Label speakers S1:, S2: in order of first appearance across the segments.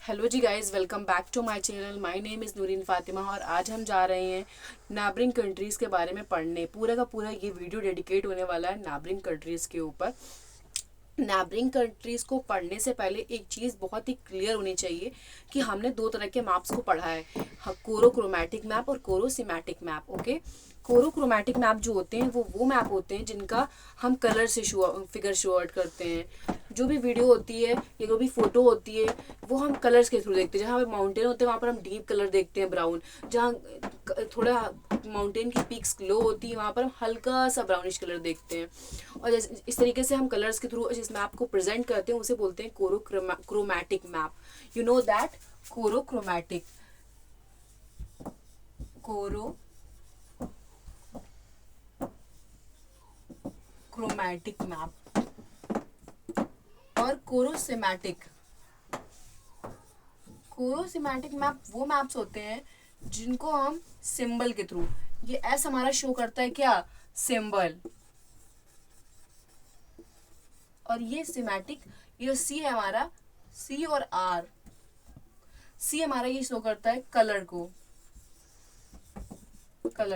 S1: Hello जी guys, welcome back to my channel. My name is Noreen Fatima और आज हम जा रहे हैं नाबरिंग कंट्रीज़ के बारे में पढ़ने। पूरा का पूरा ये वीडियो डेडिकेट होने वाला है नाबरिंग कंट्रीज़ के ऊपर। नैबरिंग कंट्रीज़ को पढ़ने से पहले एक चीज़ बहुत ही क्लियर होनी चाहिए कि हमने दो तरह के मैप्स को पढ़ा है, कोरोक्रोमैटिक मैप और कोरोसिमेटिक मैप। ओके, कोरोक्रोमैटिक मैप जो होते हैं वो मैप होते हैं जिनका हम कलर से फिगर शो आउट करते हैं। जो भी वीडियो होती है या जो भी फोटो होती है वो हम कलर्स के थ्रू देखते हैं। जहाँ पे माउंटेन होते हैं वहाँ पर हम डीप कलर देखते हैं, ब्राउन। जहाँ थोड़ा माउंटेन की पीक्स लो होती है वहाँ पर हम हल्का सा ब्राउनिश कलर देखते हैं। और जैसे इस तरीके से हम कलर्स के थ्रू जिस मैप को प्रेजेंट करते हैं उसे बोलते हैं chorochromatic map. You know that chorochromatic chorochromatic map और कोरोसिमेटिक मैप वो मैप्स होते हैं जिनको हम सिंबल के थ्रू, ये एस हमारा शो करता है क्या, सिंबल। और ये सिमेटिक, ये सी है हमारा, सी और आर। सी हमारा ये शो करता है कलर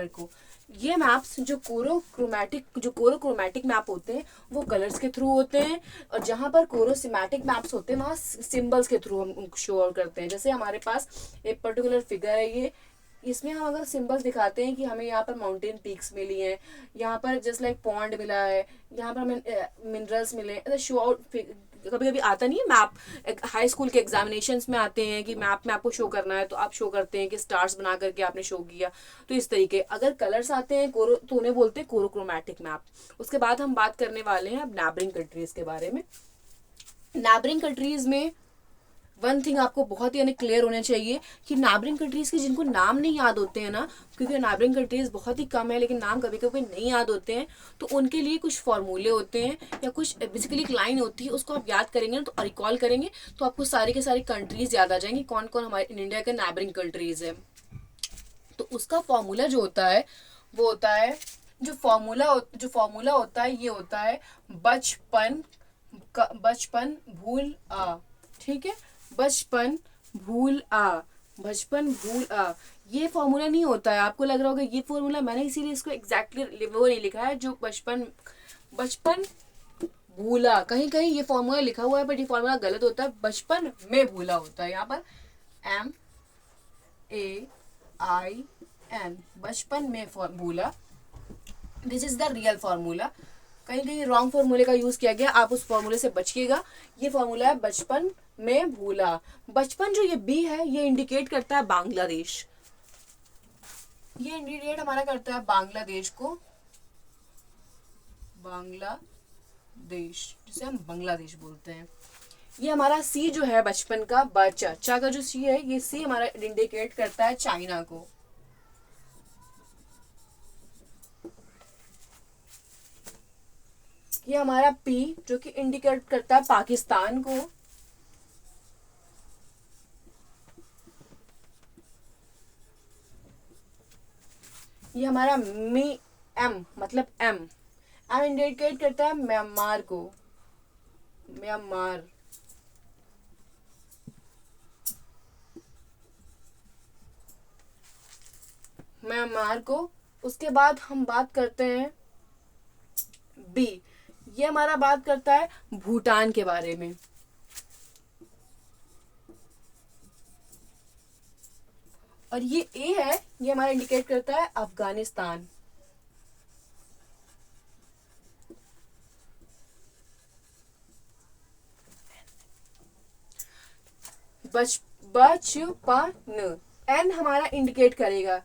S1: को। ये मैप्स जो कोरोक्रोमैटिक मैप होते हैं वो कलर्स के थ्रू होते हैं, और जहां पर कोरोसिमेटिक मैप्स होते हैं वहां सिंबल्स के थ्रू हम शो आउट करते हैं। जैसे हमारे पास एक पर्टिकुलर फिगर है, ये इसमें हम अगर सिंबल्स दिखाते हैं कि हमें यहाँ पर माउंटेन पीक्स मिली हैं, यहाँ पर जस्ट लाइक पॉन्ड मिला है, यहाँ पर हमें मिनरल्स मिले हैं, शो आउट। कभी कभी आता नहीं है मैप, हाई स्कूल के एग्जामिनेशंस में आते हैं कि मैप में आपको शो करना है, तो आप शो करते हैं कि स्टार्स बना करके आपने शो किया। तो इस तरीके अगर कलर्स आते हैं कोरो तो उन्हें बोलते हैं कोरोक्रोमैटिक मैप। उसके बाद हम बात करने वाले हैं अब नैबरिंग कंट्रीज के बारे में। नैबरिंग कंट्रीज में वन थिंग आपको बहुत ही यानी क्लियर होना चाहिए कि नैबरिंग कंट्रीज के जिनको नाम नहीं याद होते हैं ना, क्योंकि नैबरिंग कंट्रीज बहुत ही कम है लेकिन नाम कभी कभी नहीं याद होते हैं, तो उनके लिए कुछ फॉर्मूले होते हैं या कुछ बेसिकली एक लाइन होती है, उसको आप याद करेंगे ना तो रिकॉल करेंगे तो आपको सारी के सारी कंट्रीज याद आ जाएंगी कौन कौन हमारे इंडिया के नैबरिंग कंट्रीज है। तो उसका फॉर्मूला जो होता है वो होता है, जो फॉर्मूला होता है ये होता है बचपन बचपन भूल आ। ठीक है, बचपन भूल आ, बचपन भूल आ। ये फॉर्मूला नहीं होता है, आपको लग रहा होगा ये फॉर्मूला, मैंने इसीलिए इसको एग्जैक्टली वो नहीं लिखा है जो बचपन बचपन भूला। कहीं कहीं ये फॉर्मूला लिखा हुआ है बट ये फॉर्मूला गलत होता है, बचपन में भूला होता है। यहाँ पर MAIN, बचपन में भूला। This is the real formula. कहीं कहीं रॉन्ग फॉर्मूले का यूज किया गया, आप उस फॉर्मूले से बचिएगा। ये फॉर्मूला है बचपन में भूला। बचपन जो ये बी है ये इंडिकेट करता है बांग्लादेश, ये इंडिकेट हमारा करता है बांग्लादेश को, बांग्लादेश जिसे हम बांग्लादेश बोलते हैं। ये हमारा सी जो है बचपन का, बच्चा का जो सी है, ये सी हमारा इंडिकेट करता है चाइना को। ये हमारा पी जो कि इंडिकेट करता है पाकिस्तान को। ये हमारा मी एम मतलब एम इंडिकेट करता है म्यांमार को, म्यांमार। म्यांमार को। उसके बाद हम बात करते हैं बी, ये हमारा बात करता है भूटान के बारे में। और ये ए है, ये हमारा इंडिकेट करता है अफगानिस्तान। बचपन, एन हमारा इंडिकेट करेगा,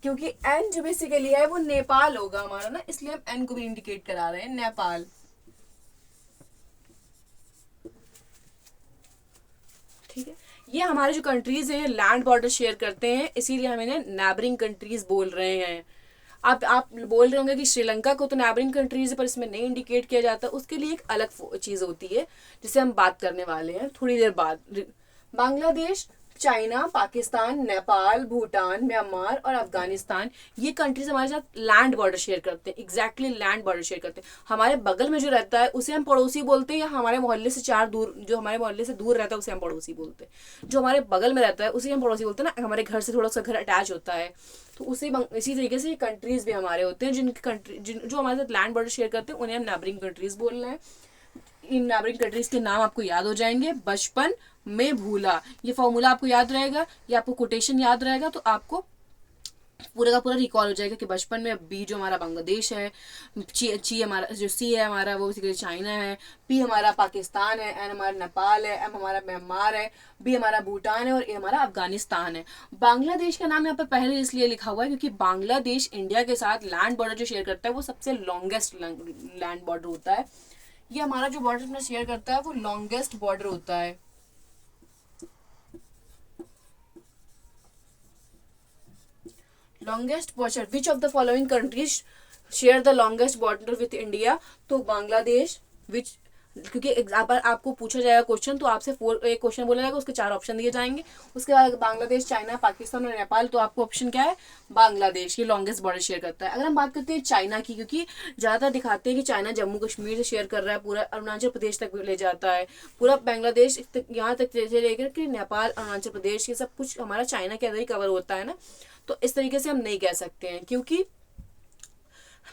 S1: क्योंकि एन जो बेसिकली है वो नेपाल होगा हमारा ना, इसलिए हम एन को भी इंडिकेट करा रहे हैं, नेपाल। ठीक है, ये हमारे जो कंट्रीज हैं लैंड बॉर्डर शेयर करते हैं, इसीलिए हम इन्हें नैबरिंग कंट्रीज बोल रहे हैं। आप बोल रहे होंगे कि श्रीलंका को तो नैबरिंग कंट्रीज है पर इसमें नहीं इंडिकेट किया जाता, उसके लिए एक अलग चीज होती है जिसे हम बात करने वाले हैं थोड़ी देर बाद। बांग्लादेश चाइना, पाकिस्तान, नेपाल, भूटान, म्यांमार और अफगानिस्तान, ये कंट्रीज हमारे साथ लैंड बॉर्डर शेयर करते हैं। एग्जैक्टली लैंड बॉर्डर शेयर करते हैं। हमारे बगल में जो रहता है उसे हम पड़ोसी बोलते हैं, या हमारे मोहल्ले से चार दूर, जो हमारे मोहल्ले से दूर रहता है उसे हम पड़ोसी बोलते हैं। जो हमारे बगल में रहता है उसे हम पड़ोसी बोलते हैं ना, हमारे घर से थोड़ा सा घर अटैच होता है, तो उसी तरीके से कंट्रीज भी हमारे होते हैं, जो हमारे साथ लैंड बॉर्डर शेयर करते हैं उन्हें हम नेबरिंग कंट्रीज बोल रहे हैं। इन नेबरिंग कंट्रीज के नाम आपको याद हो जाएंगे। बचपन में भूला, ये फॉर्मूला आपको याद रहेगा, ये आपको कोटेशन याद रहेगा, तो आपको पूरा का पूरा रिकॉल हो जाएगा कि बचपन में बी जो हमारा बांग्लादेश है, ची हमारा जो सी है हमारा वो बेसिकली चाइना है, पी हमारा पाकिस्तान है, एन हमारा नेपाल है, एम हमारा म्यांमार है, बी हमारा भूटान है और ए हमारा अफगानिस्तान है। बांग्लादेश का नाम यहाँ पर पहले इसलिए लिखा हुआ है क्योंकि बांग्लादेश इंडिया के साथ लैंड बॉर्डर जो शेयर करता है वो सबसे लॉन्गेस्ट लैंड बॉर्डर होता है। ये हमारा जो बॉर्डर अपना शेयर करता है वो लॉन्गेस्ट बॉर्डर होता है। Longest border, which of the following countries share the longest border with India? तो बांग्लादेश, विच, क्योंकि आपको पूछा जाएगा क्वेश्चन तो आपसे एक क्वेश्चन बोला जाएगा, उसके 4 ऑप्शन दिए जाएंगे। उसके बाद बांग्लादेश, चाइना, पाकिस्तान और नेपाल, तो आपको ऑप्शन क्या है? बांग्लादेश, ये लॉन्गेस्ट बॉर्डर शेयर करता है। अगर हम बात करते हैं चाइना की, क्योंकि ज्यादातर दिखाते हैं कि चाइना जम्मू कश्मीर से शेयर कर रहा है, पूरा अरुणाचल प्रदेश तक ले जाता है, पूरा बांग्लादेश यहाँ तक लेकर कि नेपाल, अरुणाचल प्रदेश, ये सब कुछ हमारा चाइना के अंदर ही कवर होता है ना। तो इस तरीके से हम नहीं कह सकते हैं, क्योंकि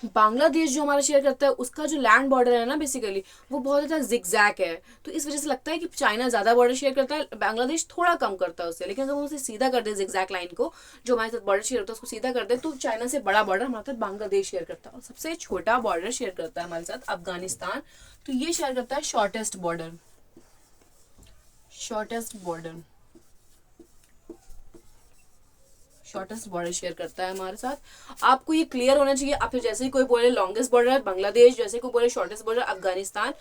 S1: बांग्लादेश जो हमारा शेयर करता है उसका जो लैंड बॉर्डर है ना बेसिकली वो बहुत ज़्यादा जिगजैग है, तो इस वजह से लगता है कि चाइना ज़्यादा बॉर्डर शेयर करता है, बांग्लादेश थोड़ा कम करता है उससे। लेकिन अगर हम उसे सीधा कर दे जिगजैग लाइन को, जो हमारे साथ बॉर्डर शेयर होता है उसको सीधा कर दे, तो चाइना से बड़ा बॉर्डर हमारे साथ बांग्लादेश शेयर करता है, और सबसे छोटा बॉर्डर शेयर करता है हमारे साथ अफगानिस्तान। तो ये शेयर करता है shortest border, shortest border share करता है हमारे साथ। आपको ये क्लियर होना चाहिए। आप जैसे ही कोई बोले लॉन्गेस्ट बॉर्डर है बांग्लादेश, जैसे कोई बोले shortest border Afghanistan,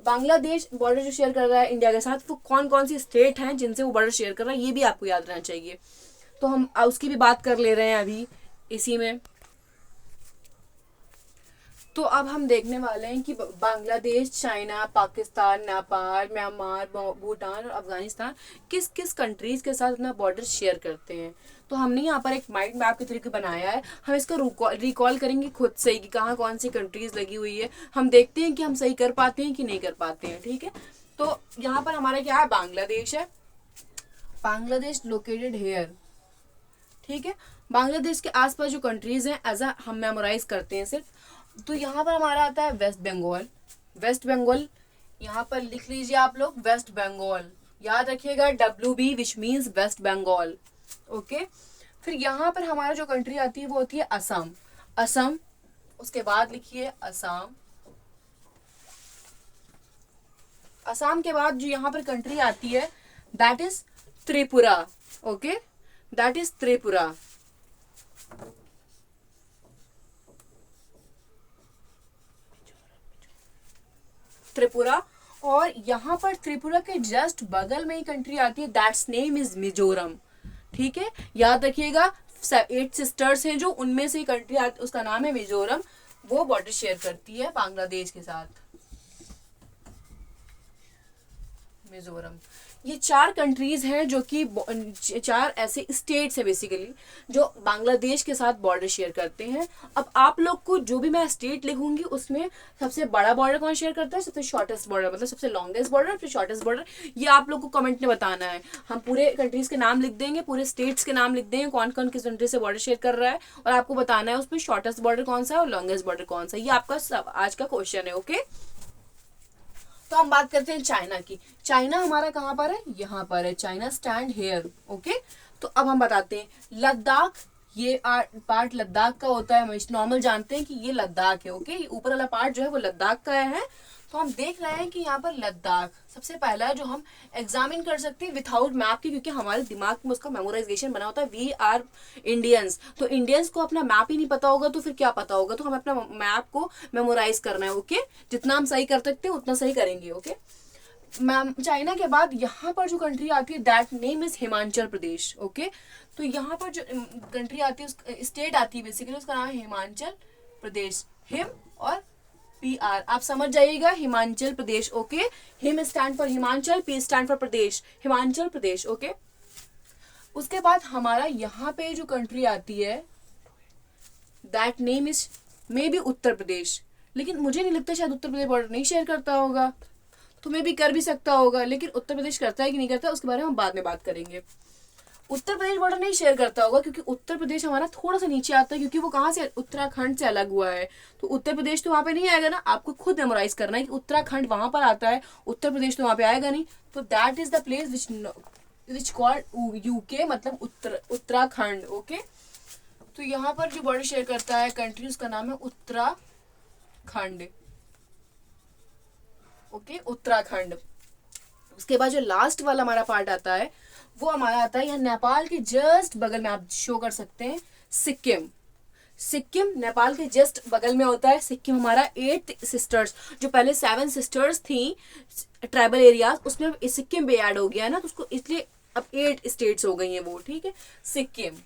S1: Bangladesh border जो शेयर कर रहा है इंडिया के साथ, वो कौन कौन सी स्टेट हैं जिनसे वो बॉर्डर शेयर कर रहा है, ये भी आपको याद रहना चाहिए। तो हम उसकी भी बात कर ले रहे हैं अभी इसी में। तो अब हम देखने वाले हैं कि बांग्लादेश, चाइना, पाकिस्तान, नेपाल, म्यांमार, भूटान और अफगानिस्तान किस किस कंट्रीज के साथ अपना बॉर्डर शेयर करते हैं। तो हमने यहाँ पर एक माइंड मैप के तरीके बनाया है, हम इसको रिकॉल करेंगे खुद से ही कि कहाँ कौन सी कंट्रीज लगी हुई है। हम देखते हैं कि हम सही कर पाते हैं कि नहीं कर पाते हैं, ठीक है। तो यहाँ पर हमारा क्या है, बांग्लादेश है, बांग्लादेश लोकेटेड हेयर, ठीक है। बांग्लादेश के आसपास जो कंट्रीज हैं एज हम मेमोराइज करते हैं सिर्फ। तो यहाँ पर हमारा आता है वेस्ट बंगाल, वेस्ट बंगाल यहाँ पर लिख लीजिए आप लोग, वेस्ट बंगाल याद रखिएगा, WB which means West Bengal, okay. फिर यहाँ पर हमारा जो कंट्री आती है वो होती है असम, असम, उसके बाद लिखिए असम, असम के बाद जो यहाँ पर कंट्री आती है that is Tripura, okay, that is Tripura. Tripura, और यहाँ पर त्रिपुरा के जस्ट बगल में ही कंट्री आती है दैट्स नेम इज मिजोरम, ठीक है। याद रखिएगा 8 सिस्टर्स हैं जो, उनमें से कंट्री आती उसका नाम है मिजोरम, वो बॉर्डर शेयर करती है बांग्लादेश के साथ, मिजोरम। ये 4 कंट्रीज हैं जो कि 4 ऐसे स्टेट्स हैं बेसिकली जो बांग्लादेश के साथ बॉर्डर शेयर करते हैं। अब आप लोग को जो भी मैं स्टेट लिखूंगी उसमें सबसे बड़ा बॉर्डर कौन शेयर करता है, सबसे शॉर्टेस्ट बॉर्डर, मतलब सबसे लॉन्गेस्ट बॉर्डर फिर शॉर्टेस्ट बॉर्डर, ये आप लोग को कमेंट में बताना है। हम पूरे कंट्रीज के नाम लिख देंगे, पूरे स्टेट्स के नाम लिख देंगे, कौन कौन किस कंट्री से बॉर्डर शेयर कर रहा है, और आपको बताना है उसमें शॉर्टेस्ट बॉर्डर कौन सा है और लॉन्गेस्ट बॉर्डर कौन सा है। ये आपका सब आज का क्वेश्चन है, ओके। तो हम बात करते हैं चाइना की। चाइना हमारा कहाँ पर है, यहाँ पर है, चाइना स्टैंड हेयर, ओके। तो अब हम बताते हैं लद्दाख, ये पार्ट लद्दाख का होता है, हम नॉर्मल जानते हैं कि ये लद्दाख है, ओके। ये ऊपर वाला पार्ट जो है वो लद्दाख का है। तो हम देख रहे हैं कि यहाँ पर लद्दाख सबसे पहला जो हम एग्जामिन कर सकते हैं विथआउट मैप की, क्योंकि हमारे दिमाग में उसका मेमोराइजेशन बना होता है। वी आर इंडियंस, तो इंडियंस को अपना मैप ही नहीं पता होगा तो फिर क्या पता होगा। तो हमें अपना मैप को मेमोराइज करना है, ओके। जितना हम सही कर सकते हैं उतना सही करेंगे, ओके। चाइना के बाद यहाँ पर जो कंट्री आती है that name is Himachal Pradesh, okay. तो यहाँ पर जो कंट्री आती है, स्टेट आती है बेसिकली, उसका नाम है हिमाचल प्रदेश, हिम और PR आप समझ जाइएगा, हिमाचल प्रदेश, ओके। हिम stand for Himachal, P stand for Pradesh, Himachal Pradesh, okay. उसके बाद हमारा यहाँ पे जो कंट्री आती है that name is maybe Uttar Pradesh, लेकिन मुझे नहीं लगता शायद उत्तर प्रदेश बॉर्डर नहीं शेयर करता होगा, तो मे भी कर भी सकता होगा, लेकिन उत्तर प्रदेश करता है कि नहीं करता उसके बारे में हम बाद में बात करेंगे। उत्तर प्रदेश बॉर्डर नहीं शेयर करता होगा क्योंकि उत्तर प्रदेश हमारा थोड़ा सा नीचे आता है, क्योंकि वो कहाँ से, उत्तराखंड से अलग हुआ है, तो उत्तर प्रदेश तो वहाँ पे नहीं आएगा ना, आपको खुद मेमोराइज करना है कि उत्तराखंड वहां पर आता है, उत्तर प्रदेश तो वहाँ पे आएगा नहीं। तो that is the place which called UK, मतलब उत्तराखंड। ओके, तो यहाँ पर जो बॉर्डर शेयर करता है कंट्री उसका नाम है उत्तराखंड। ओके, उत्तराखंड। उसके बाद जो लास्ट वाला हमारा पार्ट आता है वो हमारा आता है यहाँ नेपाल के जस्ट बगल में, आप शो कर सकते हैं, सिक्किम। सिक्किम नेपाल के जस्ट बगल में होता है। सिक्किम हमारा 8 सिस्टर्स, जो पहले 7 सिस्टर्स थी ट्राइबल एरियाज, उसमें सिक्किम भी ऐड हो गया है ना, तो उसको इसलिए अब 8 स्टेट्स हो गई हैं वो। ठीक है, सिक्किम।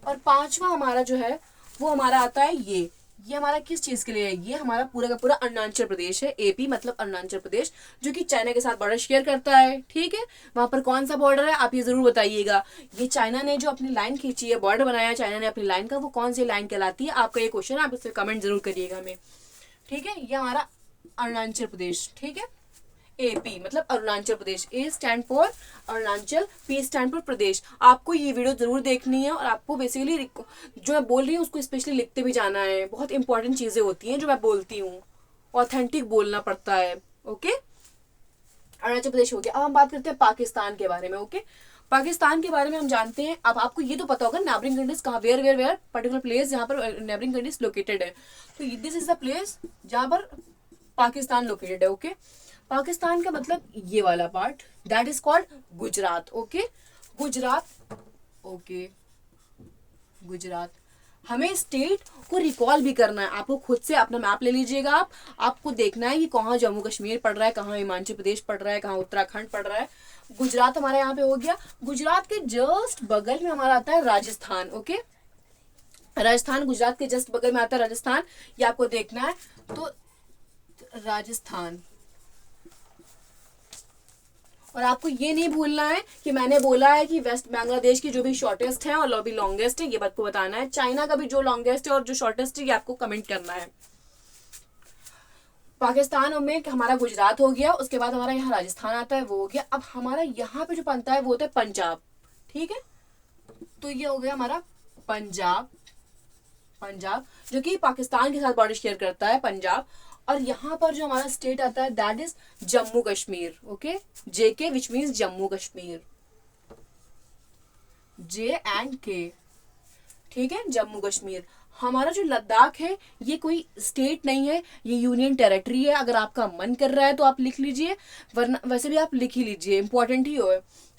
S1: और 5वां हमारा जो है वो हमारा आता है ये हमारा किस चीज के लिए है, ये हमारा पूरा का पूरा अरुणाचल प्रदेश है। एपी मतलब अरुणाचल प्रदेश, जो कि चाइना के साथ बॉर्डर शेयर करता है। ठीक है, वहां पर कौन सा बॉर्डर है आप ये जरूर बताइएगा। ये चाइना ने जो अपनी लाइन खींची है, बॉर्डर बनाया चाइना ने अपनी लाइन का, वो कौन सी लाइन कहलाती है, आपका ये क्वेश्चन है, आप इससे कमेंट जरूर करिएगा हमें। ठीक है, ये हमारा अरुणाचल प्रदेश। ठीक है, एपी मतलब Arunachal Pradesh, A stand for Arunachal, P stand for Pradesh. आपको ये वीडियो जरूर देखनी है और आपको बेसिकली जो मैं बोल रही हूँ उसको स्पेशली लिखते भी जाना है। बहुत इंपॉर्टेंट चीजें होती हैं जो मैं बोलती हूँ, ऑथेंटिक बोलना पड़ता है। ओके, अरुणाचल प्रदेश हो गया। अब हम बात करते हैं पाकिस्तान के बारे में। ओके, पाकिस्तान के बारे में हम जानते हैं, अब आपको ये तो पता होगा नेबरिंग कंट्रीज कहाँ, where where where particular place जहाँ पर नेबरिंग कंट्रीज लोकेटेड है। तो दिस इज द प्लेस जहाँ पर पाकिस्तान लोकेटेड है। ओके, पाकिस्तान का मतलब ये वाला part, that is called Gujarat. Okay, Gujarat. Okay, Gujarat. हमें स्टेट को रिकॉल भी करना है, आपको खुद से अपना मैप ले लीजिएगा। आपको देखना है कि कहाँ जम्मू कश्मीर पड़ रहा है, कहाँ हिमाचल प्रदेश पड़ रहा है, कहाँ उत्तराखंड पड़ रहा है। गुजरात हमारे यहाँ पे हो गया। गुजरात के जस्ट बगल में हमारा आता है राजस्थान। ओके, राजस्थान गुजरात के जस्ट बगल में आता है राजस्थान, ये आपको देखना है। तो राजस्थान, और आपको ये नहीं भूलना है कि मैंने बोला है कि वेस्ट बांग्लादेश की जो भी शॉर्टेस्ट है और भी लॉन्गेस्ट है, ये बात को बताना है। चाइना का भी जो लॉन्गेस्ट है और जो शॉर्टेस्ट है, ये आपको कमेंट करना है। पाकिस्तान में हमारा गुजरात हो गया, उसके बाद हमारा यहाँ राजस्थान आता है, वो हो गया। अब हमारा यहाँ पे जो बनता है वो होता है पंजाब। ठीक है, तो ये हो गया हमारा पंजाब। पंजाब जो कि पाकिस्तान के साथ बॉर्डर शेयर करता है, पंजाब। और यहाँ पर जो हमारा स्टेट आता है that is Jammu Kashmir. Okay, JK which means Jammu Kashmir, JK। ठीक है, जम्मू कश्मीर। हमारा जो लद्दाख है ये कोई स्टेट नहीं है, ये यूनियन टेरिटरी है। अगर आपका मन कर रहा है तो आप लिख लीजिए, वरना वैसे भी आप लिख ही लीजिए, इंपॉर्टेंट ही हो।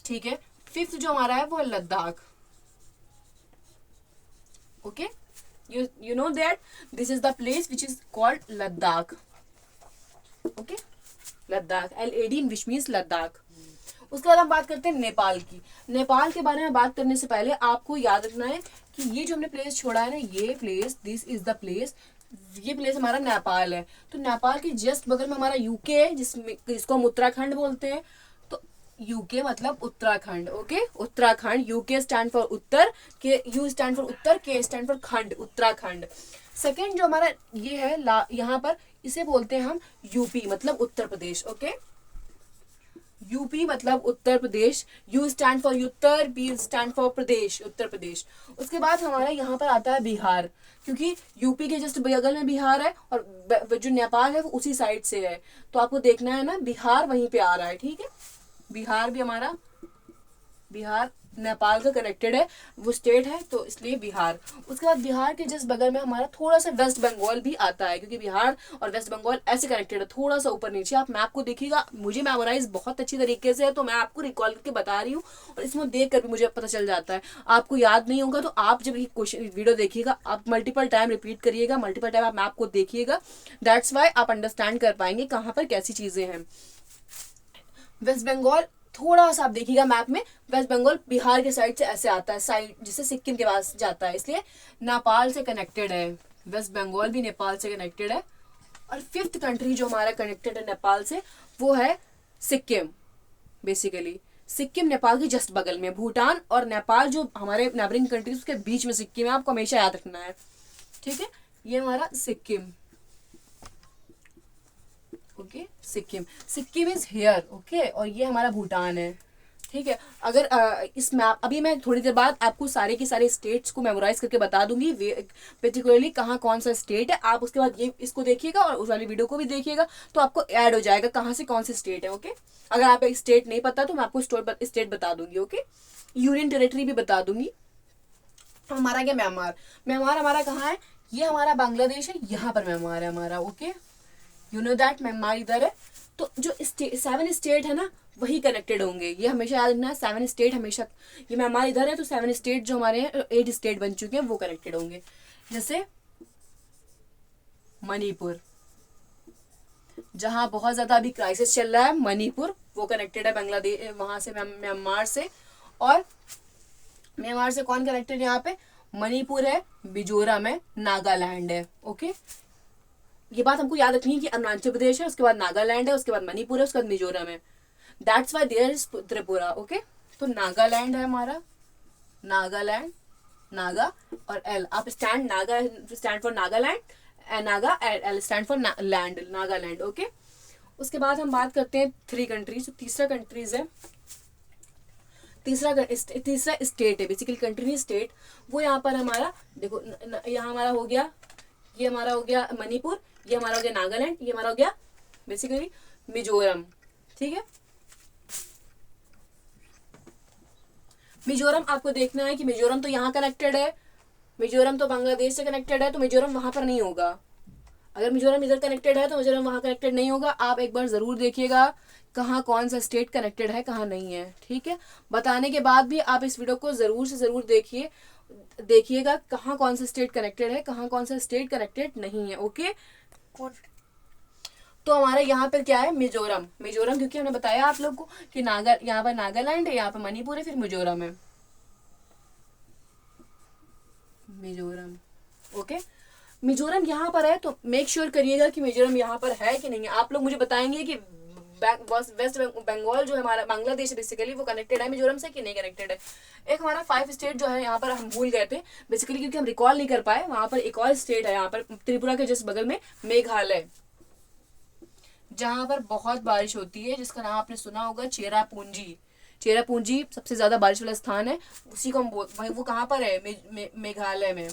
S1: ठीक है, 5th जो हमारा है वो है Ladakh. Okay, you know that this is the place which is called Ladakh. Okay, Ladakh, LAD which means Ladakh। उसके बाद हम बात करते हैं नेपाल की। नेपाल के बारे में बात करने से पहले आपको याद रखना है कि ये जो हमने प्लेस छोड़ा है ना, ये place, this is the place, ये प्लेस हमारा नेपाल है। तो नेपाल के जस्ट बगल में हमारा यूके है, जिसको हम उत्तराखंड बोलते हैं। यूके मतलब Uttarakhand. Okay, Uttarakhand, UK stand for Uttar, K U stand for Uttar, के स्टैंड फॉर खंड, उत्तराखंड। सेकेंड जो हमारा ये है यहाँ पर, इसे बोलते हैं हम यूपी मतलब उत्तर प्रदेश। ओके, यूपी मतलब Uttar Pradesh, U stand for Uttar, P stand for Pradesh, Uttar Pradesh. उसके बाद हमारा यहाँ पर आता है बिहार, क्योंकि यूपी के जस्ट बगल में बिहार है और जो नेपाल है वो उसी साइड से है, तो आपको देखना है ना, बिहार वहीं पे आ रहा है। ठीक है, बिहार भी हमारा, बिहार नेपाल का कनेक्टेड है, वो स्टेट है, तो इसलिए बिहार। उसके बाद बिहार के जस्ट बगल में हमारा थोड़ा सा वेस्ट बंगाल भी आता है, क्योंकि बिहार और वेस्ट बंगाल ऐसे कनेक्टेड है, थोड़ा सा ऊपर नीचे। आप मैप को देखिएगा, मुझे मेमोराइज बहुत अच्छी तरीके से है, तो मैं आपको रिकॉल करके बता रही हूँ, और इसमें देख कर भी मुझे पता चल जाता है। आपको याद नहीं होगा तो आप जब ये क्वेश्चन वीडियो देखिएगा, आप मल्टीपल टाइम रिपीट करिएगा, मल्टीपल टाइम आप मैप को देखिएगा, दैट्स वाई आप अंडरस्टैंड कर पाएंगे कहाँ पर कैसी चीजें हैं। वेस्ट बंगाल थोड़ा सा आप देखिएगा मैप में, वेस्ट बंगाल बिहार के साइड से ऐसे आता है, साइड जिससे सिक्किम के पास जाता है, इसलिए नेपाल से कनेक्टेड है। वेस्ट बंगाल भी नेपाल से कनेक्टेड है। और 5th कंट्री जो हमारा कनेक्टेड है नेपाल से वो है सिक्किम। बेसिकली सिक्किम नेपाल के जस्ट बगल में, भूटान और नेपाल जो हमारे नेबरिंग कंट्रीज उसके बीच में सिक्किम है, आपको हमेशा याद रखना है, ठीक है। ये हमारा Sikkim, okay, Sikkim, Sikkim is here, okay, और ये हमारा भूटान है, ठीक है। अगर इस मैप, अभी मैं थोड़ी देर बाद आपको सारे के सारे स्टेट्स को मेमोराइज करके बता दूंगी, पर्टिकुलरली कहाँ कौन सा स्टेट है। आप उसके बाद ये इसको देखिएगा और उस वाली वीडियो को भी देखिएगा, तो आपको ऐड हो जाएगा कहाँ से कौन से स्टेट है, ओके। अगर आप एक स्टेट नहीं पता तो मैं आपको स्टेट बता दूंगी, ओके। यूनियन टेरिटरी भी बता दूंगी। हमारा क्या, म्यांमार, म्यांमार हमारा कहाँ है, ये हमारा बांग्लादेश है, यहाँ पर म्यांमार है हमारा, okay. You know that Myanmar इधर है। तो जो 7 स्टेट है ना वही कनेक्टेड होंगे, ये हमेशा याद रखना है। 7 स्टेट हमेशा, ये म्यांमार इधर है तो 7 स्टेट जो हमारे हैं, 8 स्टेट बन चुके हैं वो कनेक्टेड होंगे। जैसे मणिपुर, जहां बहुत ज्यादा अभी क्राइसिस चल रहा है, मणिपुर वो कनेक्टेड है बांग्लादेश, वहां से म्यांमार से। और म्यांमार से कौन कनेक्टेड है यहाँ पे, मणिपुर है, मिजोरम है, नागालैंड है, ओके। ये बात हमको याद रखनी है कि अरुणाचल प्रदेश है, उसके बाद नागालैंड है, उसके बाद मणिपुर है, उसके बाद मिजोरम है। That's why there is Tripura, okay. तो नागालैंड है हमारा, नागालैंड, नागा और एल, आप stand, Naga stand for Nagaland, Naga, L stand for land, Nagaland, okay. उसके बाद हम बात करते हैं 3 कंट्रीज। तीसरा कंट्रीज है, तीसरा स्टेट है, बेसिकली कंट्री नहीं स्टेट, वो यहाँ पर हमारा देखो, यहाँ हमारा हो गया, ये हमारा हो गया मणिपुर, ये हमारा हो गया नागालैंड, ये हमारा हो गया बेसिकली मिजोरम, ठीक है। मिजोरम आपको देखना है कि मिजोरम तो यहाँ कनेक्टेड है, मिजोरम तो बांग्लादेश से कनेक्टेड है, तो मिजोरम वहां पर नहीं होगा। अगर मिजोरम इधर कनेक्टेड है तो मिजोरम वहां कनेक्टेड नहीं होगा। आप एक बार जरूर देखिएगा कहाँ कौन सा स्टेट कनेक्टेड है, कहाँ नहीं है, ठीक है। बताने के बाद भी आप इस वीडियो को जरूर से जरूर देखिएगा कहाँ कौन सा स्टेट कनेक्टेड है, कहाँ कौन सा स्टेट कनेक्टेड नहीं है, ओके। तो हमारा यहाँ पर क्या है, मिजोरम, मिजोरम क्योंकि हमने बताया आप लोग को कि यहाँ पर नागालैंड है, यहाँ पर मणिपुर है, फिर मिजोरम है, मिजोरम, ओके। मिजोरम यहाँ पर है तो मेक श्योर करिएगा कि मिजोरम यहाँ पर है कि नहीं है। आप लोग मुझे बताएंगे कि वेस्ट बंगाल जो है हमारा बांग्लादेश बेसिकली वो कनेक्टेड है मिजोरम से कि नहीं कनेक्टेड है। एक हमारा 5 स्टेट जो है यहाँ पर हम भूल गए थे बेसिकली क्योंकि हम रिकॉल नहीं कर पाए। वहां पर एक और स्टेट है यहाँ पर त्रिपुरा के जस्ट बगल में, मेघालय, जहां पर बहुत बारिश होती है, जिसका नाम आपने सुना होगा चेरापूंजी। चेरापूंजी सबसे ज्यादा बारिश वाला स्थान है, उसी को हम वो कहाँ पर है, मेघालय में,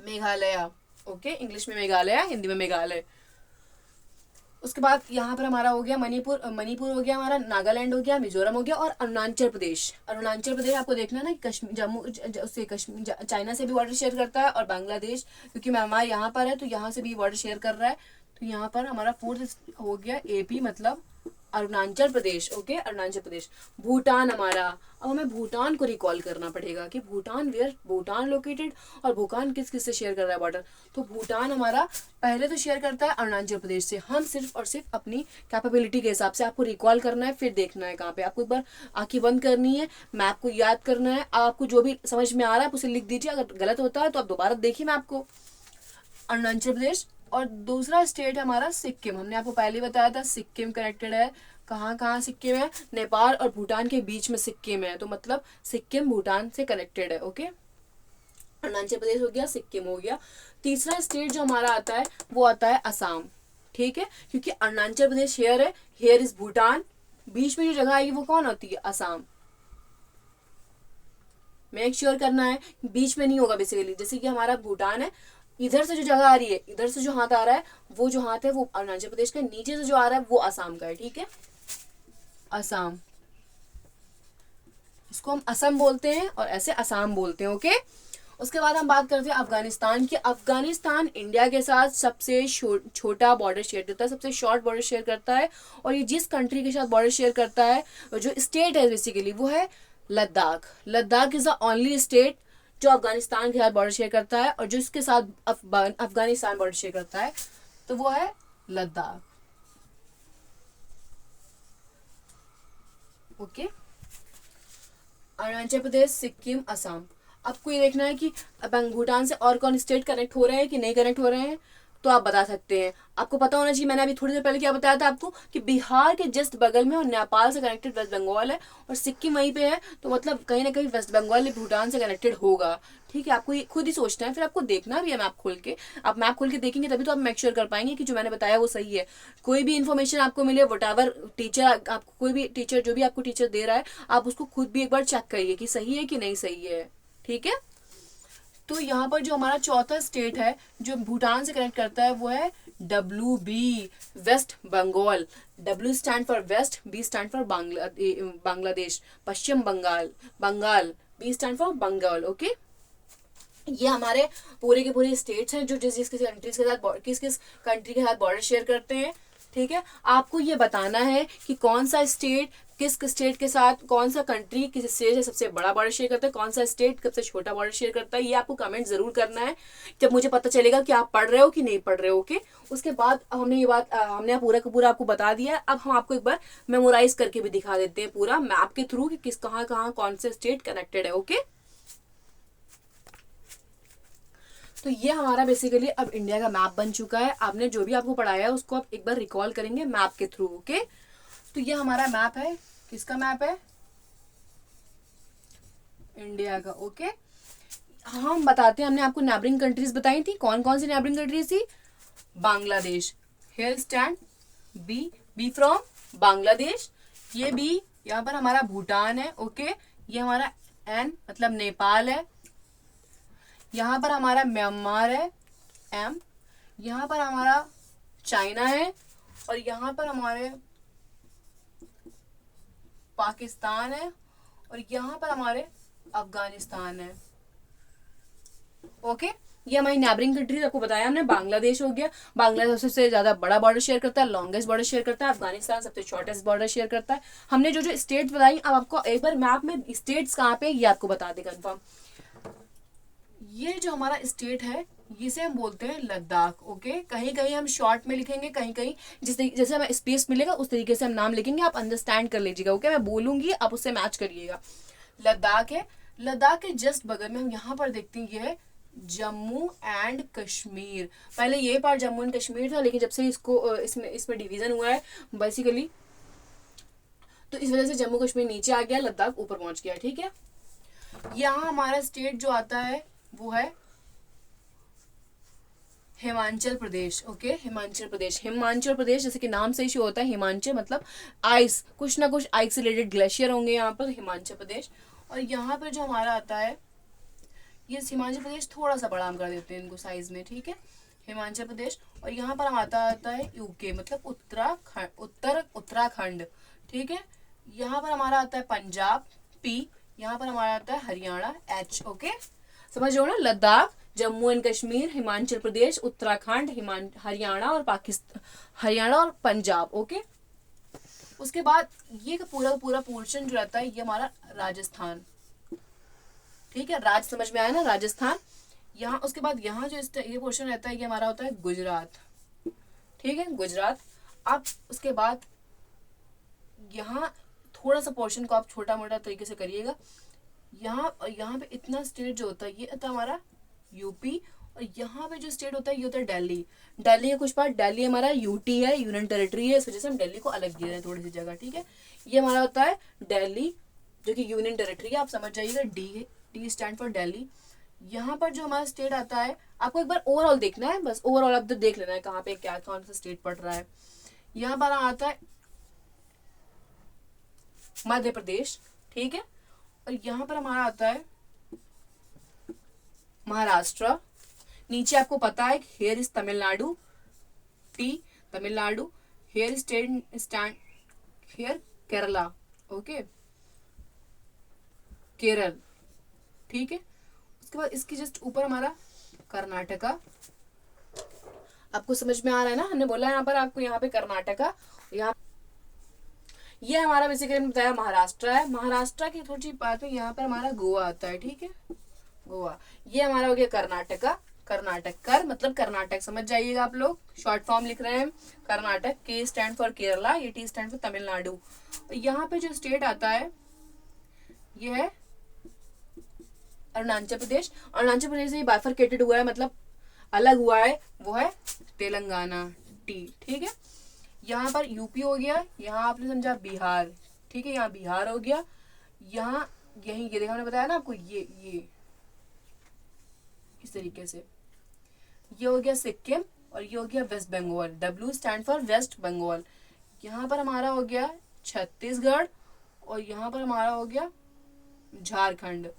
S1: मेघालय, ओके। इंग्लिश में मेघालय, हिंदी में मेघालय। उसके बाद यहाँ पर हमारा हो गया मणिपुर, मणिपुर हो गया हमारा, नागालैंड हो गया, मिजोरम हो गया और अरुणाचल प्रदेश। अरुणाचल प्रदेश आपको देखना है ना, कश्मीर, जम्मू उससे कश्मीर, चाइना से भी बॉर्डर शेयर करता है, और बांग्लादेश क्योंकि म्यांमार यहाँ पर है तो यहाँ से भी बॉर्डर शेयर कर रहा है। तो यहाँ पर हमारा 4th हो गया एपी, मतलब अरुणाचल प्रदेश, ओके, अरुणाचल प्रदेश। भूटान हमारा, अब हमें भूटान को रिकॉल करना पड़ेगा कि भूटान वेयर भूटान लोकेटेड, और भूटान किस किस से शेयर कर रहा है बॉर्डर। तो भूटान हमारा पहले तो शेयर करता है अरुणाचल प्रदेश से। हम सिर्फ और सिर्फ अपनी कैपेबिलिटी के हिसाब से आपको रिकॉल करना है, फिर देखना है कहाँ पे। आपको एक बार आंखें बंद करनी है, मैप को याद करना है, आपको जो भी समझ में आ रहा है आप उसे लिख दीजिए, अगर गलत होता है तो आप दोबारा देखिए मैप को। अरुणाचल प्रदेश, और दूसरा स्टेट हमारा सिक्किम, हमने आपको पहले बताया था सिक्किम कनेक्टेड है। कहाँ कहाँ सिक्किम है, नेपाल और भूटान के बीच में सिक्किम है, तो मतलब सिक्किम भूटान से कनेक्टेड है, ओके। अरुणाचल प्रदेश हो गया, सिक्किम हो गया। तीसरा स्टेट जो हमारा आता है वो आता है असम, ठीक है, क्योंकि अरुणाचल प्रदेश हेयर है, हेयर इज भूटान, बीच में जो जगह आएगी वो कौन होती है, असम। मेक श्योर करना है बीच में नहीं होगा बेसिकली, जैसे कि हमारा भूटान है, इधर से जो जगह आ रही है, इधर से जो हाथ आ रहा है, वो जो हाथ है वो अरुणाचल प्रदेश का, नीचे से जो आ रहा है वो असम का है, ठीक है, असम। इसको हम असम बोलते हैं और ऐसे असम बोलते हैं, ओके। उसके बाद हम बात करते हैं अफगानिस्तान की। अफगानिस्तान इंडिया के साथ सबसे छोटा बॉर्डर शेयर करता है, सबसे शॉर्ट बॉर्डर शेयर करता है, और ये जिस कंट्री के साथ बॉर्डर शेयर करता है, जो स्टेट है बेसिकली वो है Ladakh. Ladakh is the only state जो अफगानिस्तान के साथ बॉर्डर शेयर करता है, और जो इसके साथ अफगानिस्तान बॉर्डर शेयर करता है तो वो है लद्दाख, ओके। अरुणाचल प्रदेश, सिक्किम, असम। आपको ये देखना है कि भूटान से और कौन स्टेट कनेक्ट हो रहे हैं कि नहीं कनेक्ट हो रहे हैं। तो आप बता सकते हैं। आपको पता होना चाहिए, मैंने अभी थोड़ी देर पहले क्या बताया था आपको कि बिहार के जस्ट बगल में और नेपाल से कनेक्टेड वेस्ट बंगाल है और सिक्किम वहीं पे है, तो मतलब कहीं ना कहीं वेस्ट बंगाल भूटान से कनेक्टेड होगा। ठीक है, आपको ये खुद ही सोचना है, फिर आपको देखना भी है मैप खोल के। आप मैप खोल के देखेंगे तभी तो आप मेक श्योर कर पाएंगे कि जो मैंने बताया वो सही है। कोई भी इन्फॉर्मेशन आपको मिले, वट टीचर आपको, कोई भी टीचर जो भी आपको टीचर दे रहा है, आप उसको खुद भी एक बार चेक करिए कि सही है कि नहीं सही है। ठीक है, तो यहाँ पर जो हमारा चौथा स्टेट है जो भूटान से कनेक्ट करता है वो है WB, west Bengal. W stand for west, B stand for Bangladesh, पश्चिम Bengal, Bengal, B stand for Bengal. Okay, ये हमारे पूरे के पूरे स्टेट्स हैं जो जिस जिस कंट्रीज के साथ, किस किस कंट्री के साथ बॉर्डर शेयर करते हैं। ठीक है, आपको ये बताना है कि कौन सा स्टेट किस स्टेट के साथ, कौन सा कंट्री किस स्टेट से सबसे बड़ा बॉर्डर शेयर करता है, कौन सा स्टेट सबसे छोटा बॉर्डर शेयर करता है। ये आपको कमेंट जरूर करना है, जब मुझे पता चलेगा कि आप पढ़ रहे हो कि नहीं पढ़ रहे हो। ओके, उसके बाद हमने ये बात हमने पूरा का पूरा आपको बता दिया। अब हम आपको एक बार मेमोराइज करके भी दिखा देते हैं पूरा मैप के थ्रू कि किस कहाँ कहाँ कौन से स्टेट कनेक्टेड है। ओके, तो ये हमारा बेसिकली अब इंडिया का मैप बन चुका है। आपने जो भी आपको पढ़ाया है उसको आप एक बार रिकॉल करेंगे मैप के थ्रू। ओके, तो ये हमारा मैप है, किसका मैप है, इंडिया का। ओके, हम बताते हैं, हमने आपको नेबरिंग कंट्रीज बताई थी, कौन कौन सी नेबरिंग कंट्रीज थी। Bangladesh, here stand B from Bangladesh, ये बी, यहाँ पर हमारा भूटान है। ओके, ये हमारा एन मतलब नेपाल है, यहाँ पर हमारा म्यांमार है, एम, यहाँ पर हमारा चाइना है, और यहाँ पर हमारे पाकिस्तान है, और यहाँ पर हमारे अफगानिस्तान है। ओके, ये हमारी नेबरिंग कंट्रीज आपको बताया हमने। बांग्लादेश हो गया, बांग्लादेश सबसे ज्यादा बड़ा बॉर्डर शेयर करता है, लॉन्गेस्ट बॉर्डर शेयर करता है। अफगानिस्तान सबसे शॉर्टेस्ट बॉर्डर शेयर करता है। हमने जो जो स्टेट बताई, अब आपको एक बार मैप में स्टेट्स कहाँ पे ये आपको बता दे कंफर्म। ये जो हमारा स्टेट है जिसे हम बोलते हैं लद्दाख। ओके, कहीं कहीं हम शॉर्ट में लिखेंगे, कहीं कहीं जैसे हमें स्पेस मिलेगा उस तरीके से हम नाम लिखेंगे, आप अंडरस्टैंड कर लीजिएगा। ओके, मैं बोलूंगी आप उससे मैच करिएगा। लद्दाख है, लद्दाख के जस्ट बगल में हम यहाँ पर देखते हैं ये है जम्मू एंड कश्मीर। पहले ये पार्ट जम्मू एंड कश्मीर था, लेकिन जब से इसको इसमें डिवीजन हुआ है बेसिकली, तो इस वजह से जम्मू कश्मीर नीचे आ गया, लद्दाख ऊपर पहुंच गया। ठीक है, यहाँ हमारा स्टेट जो आता है वो है हिमाचल प्रदेश। ओके, हिमाचल प्रदेश, हिमाचल प्रदेश जैसे कि नाम से ही शो होता है, हिमाचल मतलब आइस, कुछ ना कुछ आइस से रिलेटेड ग्लेशियर होंगे यहाँ पर, हिमाचल प्रदेश। और यहाँ पर जो हमारा आता है ये हिमाचल प्रदेश, थोड़ा सा बड़ा हम कर देते हैं इनको साइज में। ठीक है, हिमाचल प्रदेश, और यहाँ पर हम आता है यूके मतलब उत्तराखंड। ठीक है, यहाँ पर हमारा आता है पंजाब, P, यहाँ पर हमारा आता है हरियाणा, H। ओके, समझ लो ना, लद्दाख, जम्मू एंड कश्मीर, हिमाचल प्रदेश, उत्तराखंड, हरियाणा और पाकिस्तान, हरियाणा और पंजाब। ओके, उसके बाद ये पूरा पूरा पोर्शन जो रहता है ये हमारा राजस्थान। ठीक है, राज समझ में आया ना, राजस्थान। यहाँ उसके बाद यहाँ जो ये पोर्शन रहता है ये हमारा होता है गुजरात। ठीक है, गुजरात। अब उसके बाद यहाँ थोड़ा सा पोर्शन को आप छोटा मोटा तरीके से करिएगा। यहाँ पे इतना स्टेट जो होता है ये होता है हमारा यूपी, और यहाँ पे जो स्टेट होता है ये होता है दिल्ली। दिल्ली का कुछ पार्ट, दिल्ली हमारा यूटी है, यूनियन टेरिटरी है, इस वजह से हम दिल्ली को अलग दे रहे हैं थोड़ी सी जगह। ठीक है, ये हमारा होता है दिल्ली जो कि यूनियन टेरिटरी है, आप समझ जाइएगा, डी स्टैंड फॉर दिल्ली। यहाँ पर जो हमारा स्टेट आता है, आपको एक बार ओवरऑल देखना है, बस ओवरऑल आप देख लेना है कहाँ पे क्या कौन सा स्टेट पड़ रहा है। यहाँ पर आता है मध्य प्रदेश। ठीक है, और यहाँ पर हमारा आता है महाराष्ट्र। नीचे आपको पता है here is Tamil Nadu, T Tamil Nadu, here stand here Kerala. Okay, Kerala. ठीक है, उसके बाद इसके जस्ट ऊपर हमारा कर्नाटका। आपको समझ में आ रहा है ना, हमने बोला यहाँ पर आपको, यहाँ पे कर्नाटका, यहाँ ये हमारा बेसिकली बताया महाराष्ट्र है। महाराष्ट्र की थोड़ी सी बात है, यहाँ पर हमारा गोवा आता है। ठीक है, गोवा। ये हमारा हो गया कर्नाटका, कर्नाटक कर मतलब कर्नाटक, समझ जाइएगा आप लोग, शॉर्ट फॉर्म लिख रहे हैं Karnataka. K stand for Kerala, ये T स्टैंड फॉर तमिलनाडु। यहाँ पे जो स्टेट आता है ये है अरुणाचल प्रदेश। अरुणाचल प्रदेश से बाइफरकेटेड हुआ है, मतलब अलग हुआ है वो है तेलंगाना, टी, ठीक है। यहाँ पर यूपी हो गया, यहाँ आपने समझा बिहार, ठीक है, यहाँ बिहार हो गया, यहाँ यही ये देखा मैंने बताया ना आपको, ये इस तरीके से ये हो गया सिक्किम, और ये हो गया west Bengal, W stand for west Bengal. यहाँ पर हमारा हो गया छत्तीसगढ़, और यहाँ पर हमारा हो गया झारखंड,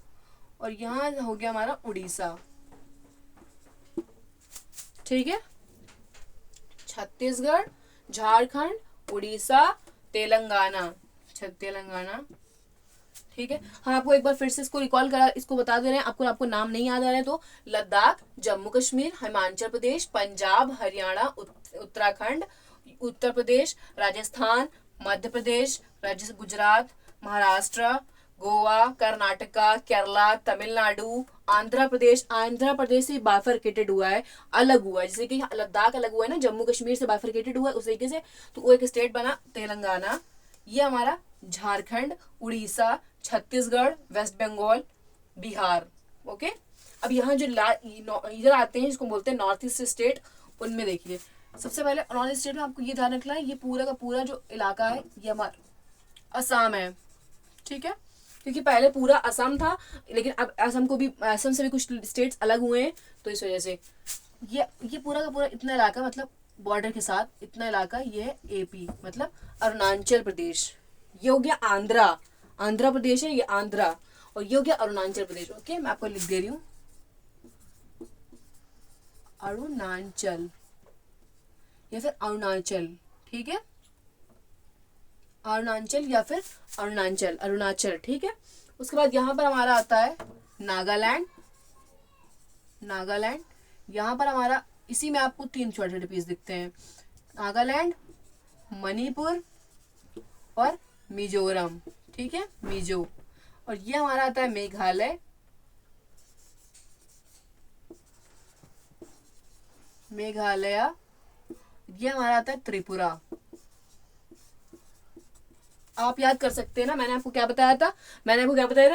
S1: और यहाँ हो गया हमारा उड़ीसा, ठीक है। छत्तीसगढ़, झारखंड, उड़ीसा, तेलंगाना, तेलंगाना, ठीक है। हाँ, आपको एक बार फिर से इसको रिकॉल करा, इसको बता दे रहे हैं, आपको नाम नहीं याद आ रहा है तो लद्दाख, जम्मू कश्मीर, हिमाचल प्रदेश, पंजाब, हरियाणा, उत्तराखंड, उत्तर प्रदेश, राजस्थान, मध्य प्रदेश, राज्य गुजरात, महाराष्ट्र, गोवा, कर्नाटका, केरला, तमिलनाडु, आंध्र प्रदेश से बाइफरकेटेड हुआ है, अलग हुआ है, जैसे कि लद्दाख अलग हुआ है ना, जम्मू कश्मीर से बाइफरकेटेड हुआ है उस तरीके से, तो वो एक स्टेट बना तेलंगाना। ये हमारा झारखंड, उड़ीसा, छत्तीसगढ़, वेस्ट बंगाल, बिहार, ओके। अब यहाँ जो इधर आते हैं, इसको बोलते हैं नॉर्थ ईस्ट स्टेट, उनमें देखिए सबसे पहले नॉर्थ ईस्ट स्टेट में आपको ये ध्यान रखना है, ये पूरा का पूरा जो इलाका है ये हमारा असम है, ठीक है, क्योंकि पहले पूरा असम था, लेकिन अब असम से भी कुछ स्टेट्स अलग हुए हैं, तो इस वजह से ये पूरा का पूरा इतना इलाका, मतलब बॉर्डर के साथ इतना इलाका, ये है एपी, मतलब अरुणाचल प्रदेश। ये हो गया आंध्र प्रदेश है, ये आंध्रा, और ये हो गया अरुणाचल प्रदेश, ओके। मैं आपको लिख दे रही हूँ अरुणाचल या फिर अरुणाचल, ठीक है, अरुणाचल या फिर अरुणाचल, ठीक है। उसके बाद यहाँ पर हमारा आता है नागालैंड, यहाँ पर हमारा, इसी में आपको 3 छोटे छोटे पीस दिखते हैं, नागालैंड, मणिपुर और मिजोरम, ठीक है, मिजो। और ये हमारा आता है मेघालय, ये हमारा आता है त्रिपुरा। आप याद कर सकते हैं ना, मैंने आपको क्या बताया था,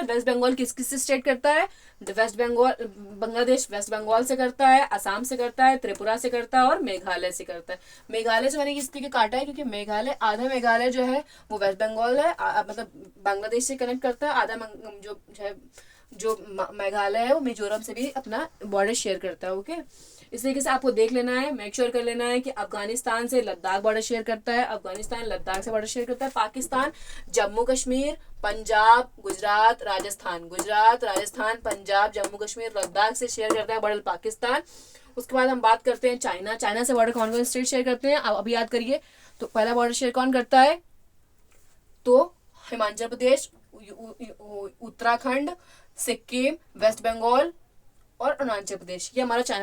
S1: वेस्ट बंगाल किस किस से स्टेट करता है, वेस्ट बंगाल, बांग्लादेश वेस्ट बंगाल से करता है, असम से करता है, त्रिपुरा से करता है, और मेघालय से करता है। मेघालय से मैंने इसलिए काटा है क्योंकि मेघालय, आधा मेघालय जो है वो वेस्ट बंगाल है, मतलब बांग्लादेश से कनेक्ट करता है, आधा जो मेघालय है वो मिजोरम से भी अपना बॉर्डर शेयर करता है, ओके। इस तरीके से आपको देख लेना है, मेक श्योर कर लेना है कि अफगानिस्तान से लद्दाख बॉर्डर शेयर करता है, अफगानिस्तान लद्दाख से बॉर्डर शेयर करता है, पाकिस्तान जम्मू कश्मीर, पंजाब, गुजरात, राजस्थान, पंजाब, जम्मू कश्मीर, लद्दाख से शेयर करता है बॉर्डर पाकिस्तान। उसके बाद हम बात करते हैं चाइना से बॉर्डर कौन कौन स्टेट शेयर करते हैं, आप अभी याद करिए। तो पहला बॉर्डर शेयर कौन करता है, तो हिमाचल प्रदेश, उत्तराखंड, सिक्किम, वेस्ट बंगाल और अरुणाचल प्रदेश, ये हमारा चाइना